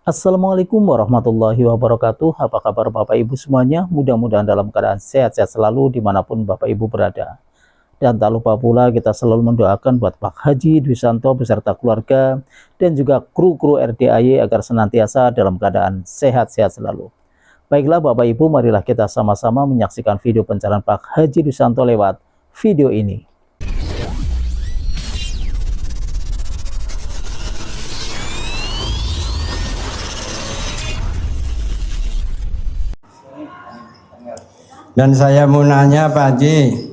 Assalamualaikum warahmatullahi wabarakatuh. Apa kabar Bapak Ibu semuanya? Mudah-mudahan dalam keadaan sehat-sehat selalu dimanapun Bapak Ibu berada. Dan tak lupa pula kita selalu mendoakan buat Pak Haji Dwi Santo beserta keluarga dan juga kru-kru RDAY agar senantiasa dalam keadaan sehat-sehat selalu. Baiklah Bapak Ibu, marilah kita sama-sama menyaksikan video pencarian Pak Haji Dwi Santo lewat video ini. Dan saya mau nanya Pak Haji,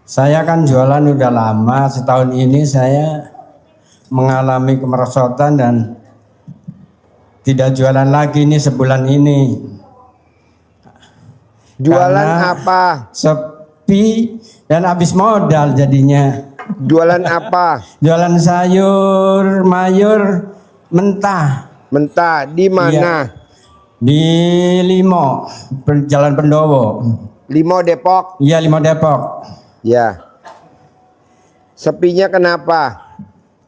saya kan jualan udah lama, setahun ini saya mengalami kemerosotan dan tidak jualan lagi ini sebulan ini. Jualan Karena apa? sepi dan habis modal jadinya. Jualan apa? Jualan sayur mayur mentah. Mentah di mana? Di Limo, Jalan Pendowo. Limo Depok. Iya, Limo Depok. Ya. Sepinya kenapa?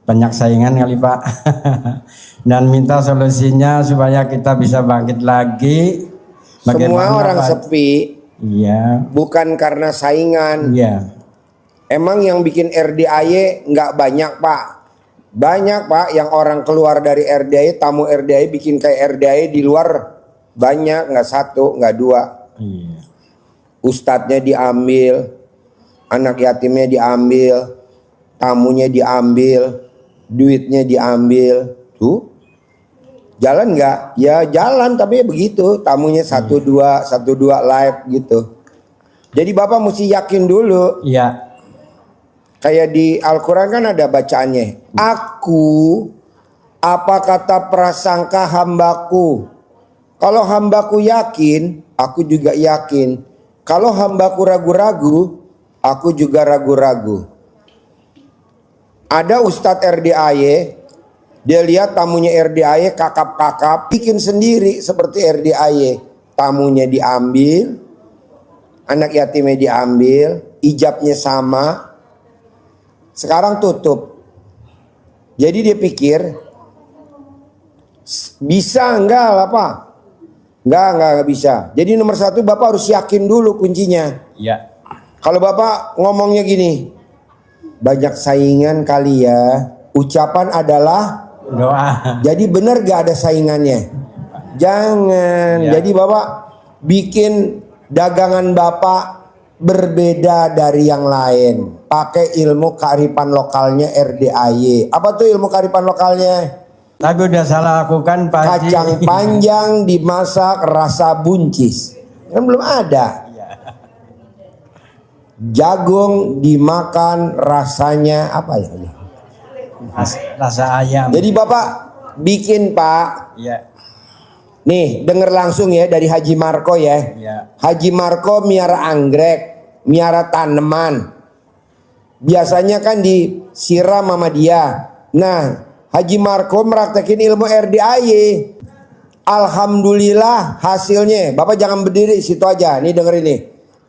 Banyak saingan kali Pak. Dan minta solusinya supaya kita bisa bangkit lagi. Semua orang Pak? sepi Iya. bukan karena saingan. Iya. Emang yang bikin RDAY nggak banyak Pak? Banyak Pak yang orang keluar dari RDAY, tamu RDAY bikin kayak RDAY di luar banyak, nggak satu, nggak dua. Iya. Ustadznya diambil, anak yatimnya diambil, tamunya diambil, duitnya diambil. Tuh, jalan nggak? Ya jalan, tapi begitu. Tamunya satu dua live gitu. Jadi Bapak mesti yakin dulu. Iya. Kayak di Al-Quran kan ada bacaannya. Aku, apa kata prasangka hambaku? Kalau hambaku yakin, aku juga yakin. Kalau hambaku ragu-ragu, aku juga ragu-ragu. Ada Ustadz RDAY, dia lihat tamunya RDAY kakap-kakap, bikin sendiri seperti RDAY. Tamunya diambil, anak yatimnya diambil, ijabnya sama. Sekarang tutup. Jadi dia pikir, bisa enggak lah Pak? Enggak bisa. Jadi nomor satu Bapak harus yakin dulu kuncinya. Iya. Kalau Bapak ngomongnya gini, banyak saingan kali ya. Ucapan adalah Doa. jadi benar gak ada saingannya? Jangan. Ya. Jadi Bapak bikin dagangan Bapak berbeda dari yang lain. Pakai ilmu kearifan lokalnya RDAY. Apa tuh ilmu kearifan lokalnya? Tapi udah salah lakukan Pak Haji. Kacang panjang dimasak rasa buncis. Kan belum ada. Jagung dimakan rasanya apa ya? Rasa ayam. Jadi Bapak bikin Pak. Iya. Nih denger langsung ya dari Haji Marko ya. Iya. Haji Marko miara anggrek, miara tanaman. Biasanya kan disiram sama dia. Nah, Haji Marko meraktekin ilmu RDAY. Alhamdulillah hasilnya. Bapak jangan berdiri situ aja. Nih dengerin nih.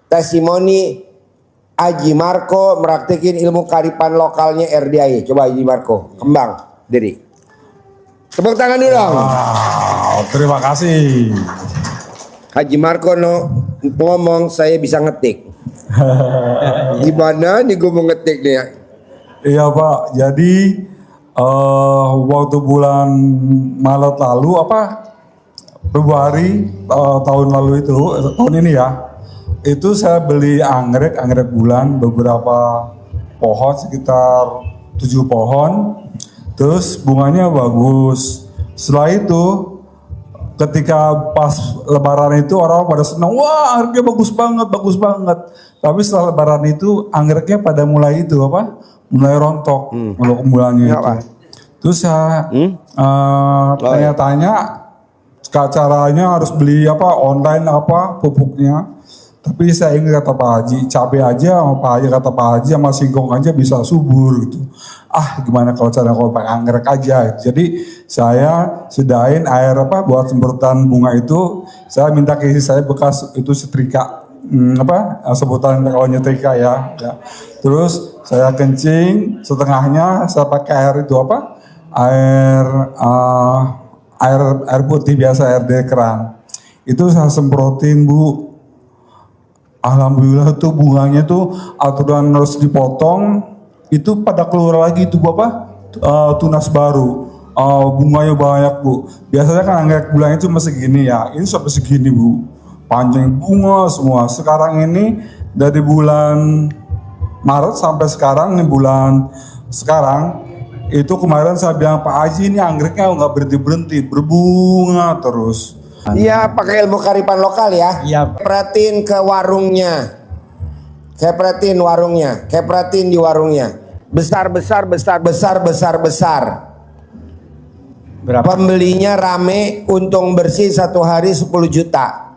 Testimoni Haji Marko meraktekin ilmu kearifan lokalnya RDAY. Coba Haji Marko, kembang diri. Tepuk tangan dulu dong. Wow, terima kasih. Haji Marko ngomong saya bisa ngetik. Gimana nih gue mau ngetik nih? Iya Pak, jadi waktu bulan Maret lalu Februari tahun lalu itu, tahun ini ya, itu saya beli anggrek bulan beberapa pohon sekitar 7 pohon, terus bunganya bagus. Setelah itu ketika pas lebaran itu orang pada senang, wah anggreknya bagus banget. Tapi setelah lebaran itu anggreknya pada mulai mulai rontok mulanya itu. Apa? Terus saya tanya-tanya caranya harus beli online pupuknya. Tapi saya ingat kata Pak Haji, cabai aja sama Pak Haji, kata Pak Haji sama singkong aja bisa subur gitu. Gimana kalau pakai anggrek aja. Jadi saya sedain air buat semprotan bunga itu, saya minta ke istri saya bekas itu setrika. Sebutan kalau nyetrika ya. Terus saya kencing setengahnya, saya pakai air itu air air putih biasa, air dari keran. Itu saya semprotin Bu. Alhamdulillah tuh bunganya tuh aturan harus dipotong, itu pada keluar lagi tuh Bapak tunas baru. Bunganya banyak Bu. Biasanya kan anggrek bulannya cuma segini ya, ini sampai segini Bu. Panjang bunga semua. Sekarang ini dari bulan Maret sampai sekarang, nih bulan sekarang, itu kemarin saya bilang Pak Haji ini anggreknya nggak berhenti-berhenti, berbunga terus. Iya, pakai ilmu kearifan lokal ya. Iya. Perhatiin ke warungnya. Saya perhatiin warungnya. Kayak perhatiin di warungnya. Besar. Berapa? Pembelinya rame, untung bersih satu hari 10 juta.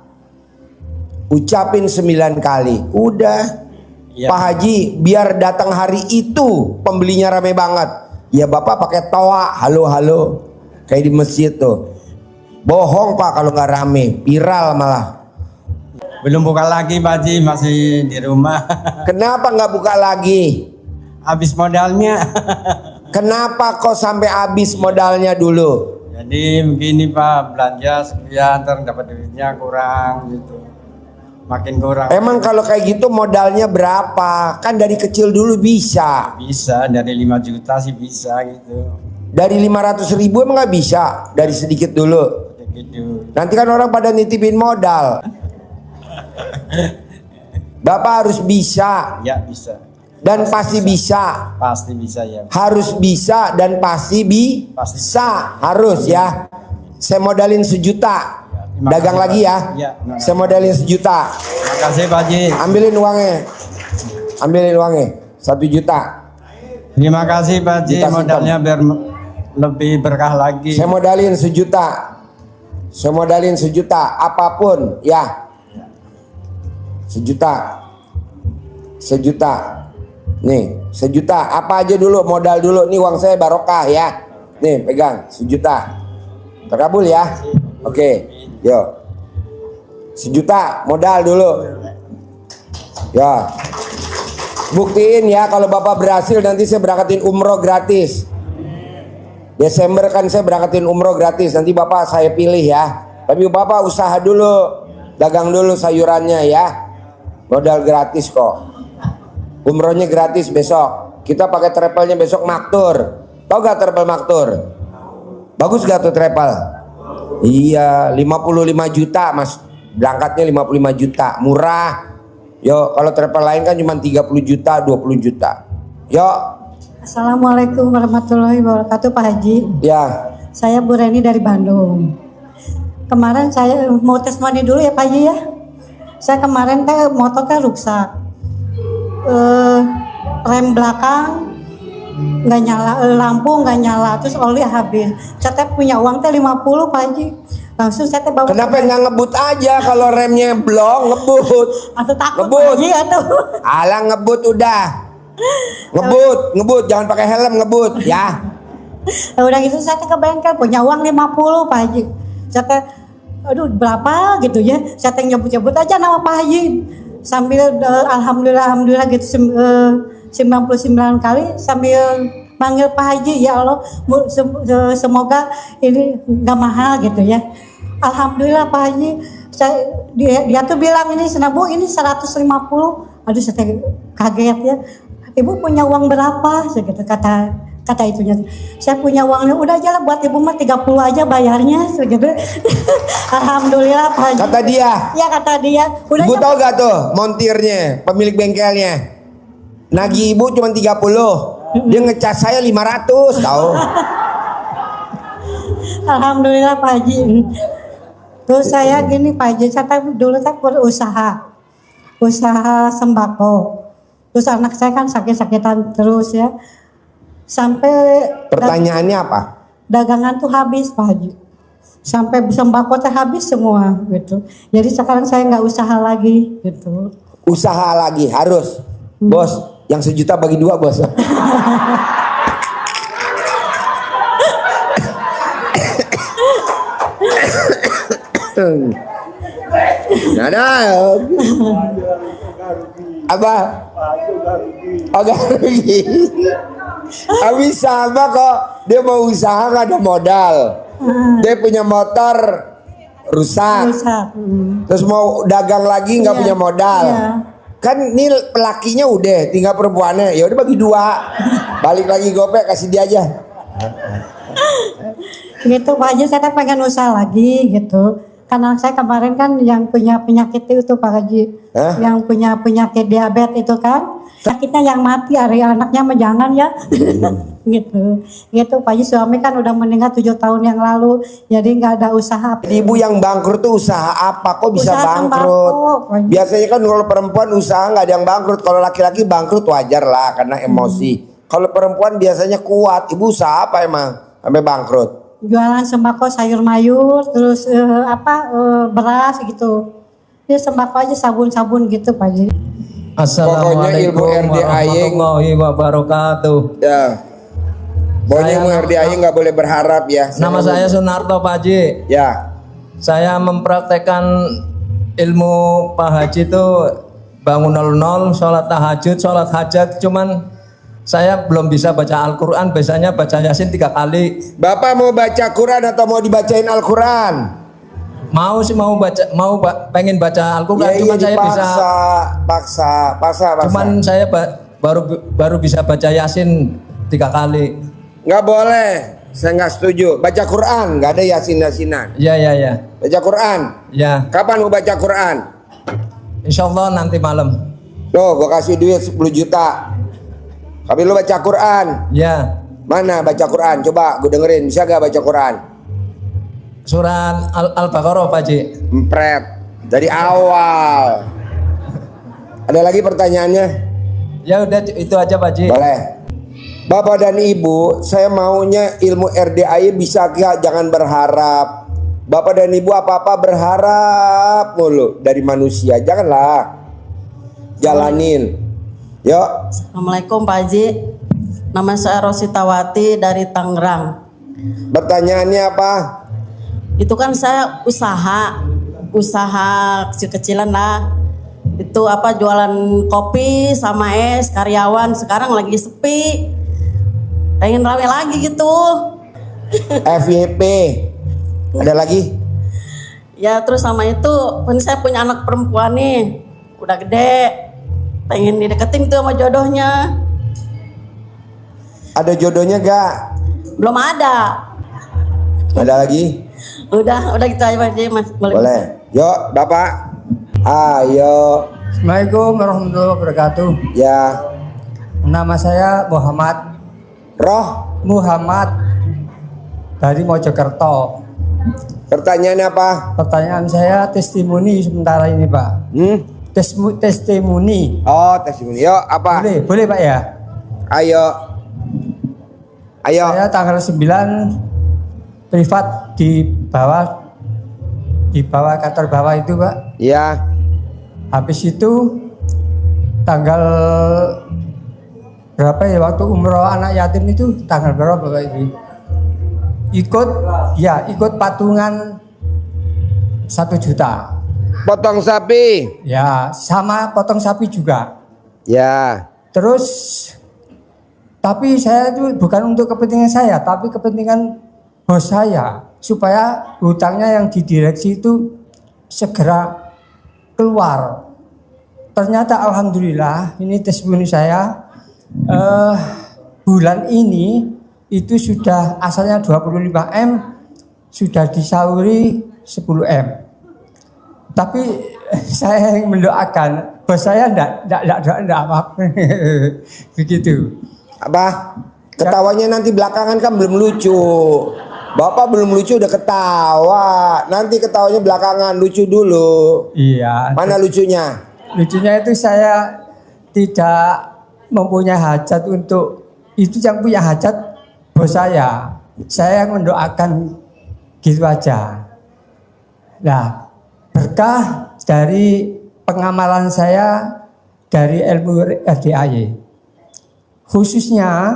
Ucapin 9 kali. Udah. Iya. Pak Haji, biar datang hari itu pembelinya rame banget. Ya Bapak pakai toa, halo. Kayak di masjid tuh. Bohong Pak kalau nggak rame, viral malah. Belum buka lagi Pak Haji, masih di rumah. Kenapa nggak buka lagi? Habis modalnya. Kenapa kok sampai habis modalnya dulu? Jadi begini Pak, belanja sekian, ntar dapat duitnya kurang gitu. Makin kurang. Emang kalau kayak gitu modalnya berapa? Kan dari kecil dulu bisa. Bisa, dari 5 juta sih bisa gitu. Dari 500.000 emang nggak bisa? Dari sedikit dulu. Gitu. Nanti kan orang pada nitipin modal. Bapak harus bisa. Ya bisa. Dan pasti bisa. Pasti bisa ya. Harus bisa dan pasti bisa. Harus ya. Saya modalin 1 juta. Dagang lagi ya. Saya modalin 1 juta. Terima kasih Pak Haji. Ambilin uangnya. 1 juta. Terima kasih Pak Haji, Juta modalnya biar lebih berkah lagi. Saya modalin 1 juta. Apapun ya. 1 juta. Nih, 1 juta. Apa aja dulu, modal dulu. Nih uang saya barokah ya. Nih, pegang 1 juta. Terkabul ya. Oke, yuk. 1 juta modal dulu. Ya. Buktiin ya kalau Bapak berhasil nanti saya berangkatin umroh gratis. Desember kan saya berangkatin umroh gratis. Nanti Bapak saya pilih ya. Tapi Bapak usaha dulu. Dagang dulu sayurannya ya. Modal gratis kok. Umrohnya gratis besok. Kita pakai travelnya besok Maktur. Tahu gak travel Maktur? Bagus gak tuh travel? Iya, 55 juta Mas. Berangkatnya 55 juta. Murah. Yo, kalau travel lain kan cuma 30 juta, 20 juta. Yo. Assalamualaikum warahmatullahi wabarakatuh Pak Haji. Ya. Saya Bu Reni dari Bandung. Kemarin saya mau tes mandi dulu ya Pak Haji ya. Saya kemarin motornya rusak. Rem belakang nggak nyala, lampu nggak nyala, terus oli habis. Saya punya uang 50 Pak Haji. Langsung saya bawa. Kenapa nggak ngebut aja kalau remnya blong, ngebut. Atau takut ngebut. Pak Haji atau? Alah ngebut udah. Ngebut, jangan pakai helm ngebut ya. Udah gitu saya ke bengkel punya uang 50 Pak Haji. Saya aduh berapa gitu ya. Saya nyebut-nyebut aja nama Pak Haji. Sambil alhamdulillah gitu 99 kali sambil manggil Pak Haji, ya Allah semoga ini nggak mahal gitu ya. Alhamdulillah Pak Haji, dia tuh bilang ini Bu ini 150. Aduh saya kaget ya. Ibu punya uang berapa? Segitu kata itunya. Saya punya uangnya udah aja lah buat ibu mah 30 aja bayarnya segitu. Alhamdulillah Pak Haji. Kata dia. Ya kata dia. Udah Ibu tahu gak tuh montirnya, pemilik bengkelnya. Nagih ibu cuma 30. Dia ngecas saya 500 tahu. Alhamdulillah Pak Haji. Terus saya gini Pak Haji, saya dulu berusaha sembako. Terus anak saya kan sakit-sakitan terus ya. Sampai Pertanyaannya apa? dagangan tuh habis Pak Haji. Sampai sembako teh habis semua gitu. Jadi sekarang saya nggak usaha lagi gitu. Usaha lagi harus. Bos, yang 1 juta bagi 2 bos. Nah, apa? Agak rugi. Habis sama kok dia mau usaha nggak ada modal. Dia punya motor rusak. Terus mau dagang lagi nggak punya modal. Kan ini pelakinya udah, tinggal perempuannya. Ya udah bagi 2. Balik lagi gopek kasih dia aja. Gitu Pak Haji, saya pengen usaha lagi gitu. Karena saya kemarin kan yang punya penyakit itu Pak Haji. Yang punya penyakit diabetes itu kan. Sakitnya yang mati, hari anaknya mah jangan ya. Gitu Pak Haji, suami kan udah meninggal 7 tahun yang lalu. Jadi nggak ada usaha. Ibu yang bangkrut tuh usaha apa? Kok bisa Usaha bangkrut? sembako. Biasanya kan kalau perempuan usaha nggak ada yang bangkrut. Kalau laki-laki bangkrut wajar lah karena emosi. Kalau perempuan biasanya kuat. Ibu usaha apa emang sampai bangkrut? Jualan sembako sayur mayur, terus beras gitu. Ya sembako aja, sabun-sabun gitu Pak Haji. Assalamualaikum warahmatullahi wabarakatuh. Ya. Pokoknya ilmu RDAI nggak boleh berharap ya. Nama saya Sunarto Pak Haji. Ya. Saya mempraktekkan ilmu Pak Haji itu bangun 00, sholat tahajud, sholat hajat. Cuman saya belum bisa baca Al-Quran. Biasanya baca Yasin 3 kali. Bapak mau baca Quran atau mau dibacain Al-Quran? Mau sih pengen baca Al-Quran. Ya, cuman saya bisa. Paksa. Cuman saya baru bisa baca Yasin 3 kali. Nggak boleh, saya nggak setuju. Baca Quran, nggak ada yasin-yasinan. Ya. Baca Quran. Ya. Kapan mau baca Quran? Insya Allah nanti malam. Loh, gua kasih duit 10 juta. Tapi lu baca Quran. Ya. Mana baca Quran? Coba gue dengerin, bisa gak baca Quran? Surat Al-Baqarah Pak Haji. Empret dari awal. Ada lagi pertanyaannya? Ya udah itu aja Pak Haji. Boleh. Bapak dan Ibu, saya maunya ilmu RDAI bisa gak? Jangan berharap. Bapak dan Ibu apa-apa berharap mulu dari manusia. Janganlah. Jalanin. Yuk. Assalamualaikum Pak Haji. Nama saya Rositawati dari Tangerang. Pertanyaannya apa? Itu kan saya usaha kecil-kecilan lah. Itu apa, jualan kopi sama es, karyawan sekarang lagi sepi. Pengen rame lagi gitu. FYP. Ada lagi? Ya terus sama itu, kan saya punya anak perempuan nih, udah gede. Pengen dideketin tuh sama jodohnya. Ada jodohnya gak? Belum ada. Ada lagi? Udah gitu aja Pak Haji, Mas. Boleh. Yuk, Bapak. Ayo. Assalamualaikum warahmatullahi wabarakatuh. Ya. Nama saya Muhammad dari Mojokerto. Pertanyaannya apa? Pertanyaan saya testimoni sementara ini Pak. Testimoni. Oh, testimoni. Yuk, apa? Boleh Pak ya? Ayo. Saya tanggal 9 privat di bawah kantor bawah itu Pak. Ya. Habis itu tanggal berapa ya waktu umroh anak yatim itu tanggal berapa Pak itu? Ikut patungan 1 juta. Potong sapi. Ya, sama potong sapi juga. Ya. Terus tapi saya itu bukan untuk kepentingan saya, tapi kepentingan bos saya supaya hutangnya yang di direksi itu segera keluar. Ternyata alhamdulillah ini testimoni saya bulan ini itu sudah asalnya 25M sudah disauri 10M. Tapi saya yang mendoakan bos saya enggak apa begitu. Apa? Ketawanya nanti belakangan kan belum lucu. Bapak belum lucu udah ketawa. Nanti ketawanya belakangan, lucu dulu. Iya. Mana lucunya? Lucunya itu saya tidak mempunyai hajat untuk itu, yang punya hajat bos saya. Saya yang mendoakan gitu aja. Nah, berkah dari pengamalan saya dari ilmu RDAI. Khususnya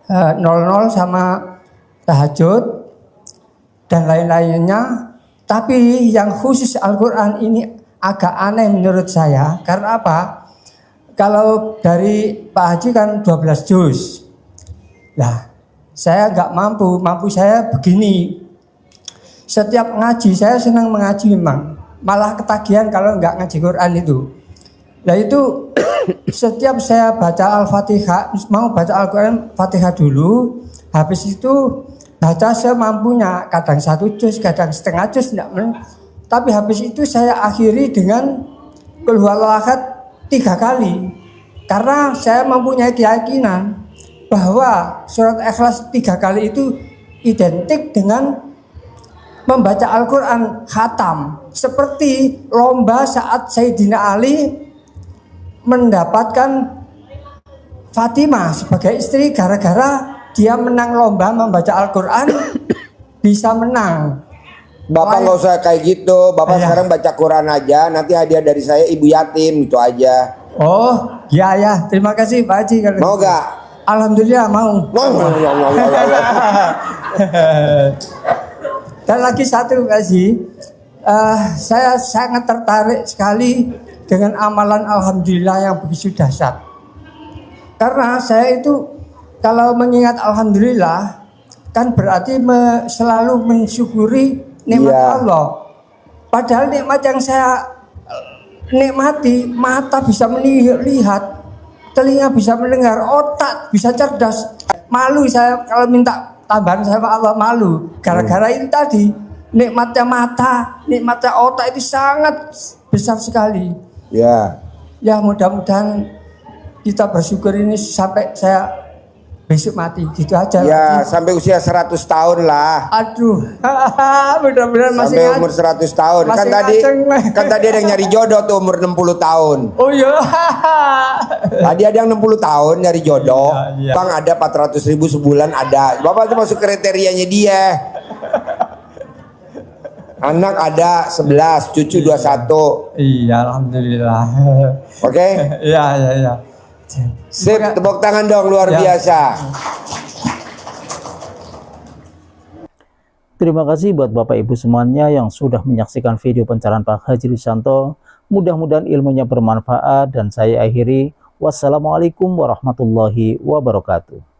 00 sama tahajud dan lain-lainnya. Tapi yang khusus Al-Quran ini agak aneh menurut saya. Karena apa? Kalau dari Pak Haji kan 12 juz. Nah, saya nggak mampu. Mampu saya begini. Setiap ngaji, saya senang mengaji memang. Malah ketagihan kalau nggak ngaji Quran itu. Nah itu setiap saya baca Al-Fatihah, mau baca Al-Quran Fatihah dulu, habis itu baca semampunya, kadang 1 juz, kadang setengah juz, tapi habis itu saya akhiri dengan Qul huwallahu ahad 3 kali, karena saya mempunyai keyakinan bahwa surat Ikhlas 3 kali itu identik dengan membaca Al-Quran khatam, seperti lomba saat Sayyidina Ali mendapatkan Fatimah sebagai istri gara-gara dia menang lomba membaca Al-Quran bisa menang. Bapak nggak usah kayak gitu. Bapak sekarang baca Quran aja. Nanti hadiah dari saya ibu yatim, itu aja. Oh ya ya, terima kasih Pak Haji. Mau gak? Alhamdulillah mau. Dan lagi satu Pak Haji, saya sangat tertarik sekali dengan amalan alhamdulillah yang begitu dahsyat. Karena saya itu kalau mengingat alhamdulillah kan berarti selalu mensyukuri nikmat Allah. Padahal nikmat yang saya nikmati, mata bisa melihat, telinga bisa mendengar, otak bisa cerdas. Malu saya kalau minta tambahan sama Allah, malu. Gara-gara itu tadi, nikmatnya mata, nikmatnya otak itu sangat besar sekali. Ya mudah-mudahan kita bersyukur ini sampai saya besok mati, gitu aja. Ya sampai usia 100 tahun lah. Aduh, mudah-mudahan masih sampai umur 100 tahun. Kan tadi ada yang nyari jodoh tuh umur 60 tahun. Oh iya. Tadi ada yang 60 tahun nyari jodoh. Iya. Bang ada 400.000 sebulan ada. Bapak tuh masuk kriterianya dia. Anak ada 11, cucu 21. Iya, alhamdulillah. Oke? Iya. Sip, tepuk tangan dong, luar biasa. Terima kasih buat Bapak Ibu semuanya yang sudah menyaksikan video pencerahan Pak Haji Riswanto. Mudah-mudahan ilmunya bermanfaat dan saya akhiri. Wassalamualaikum warahmatullahi wabarakatuh.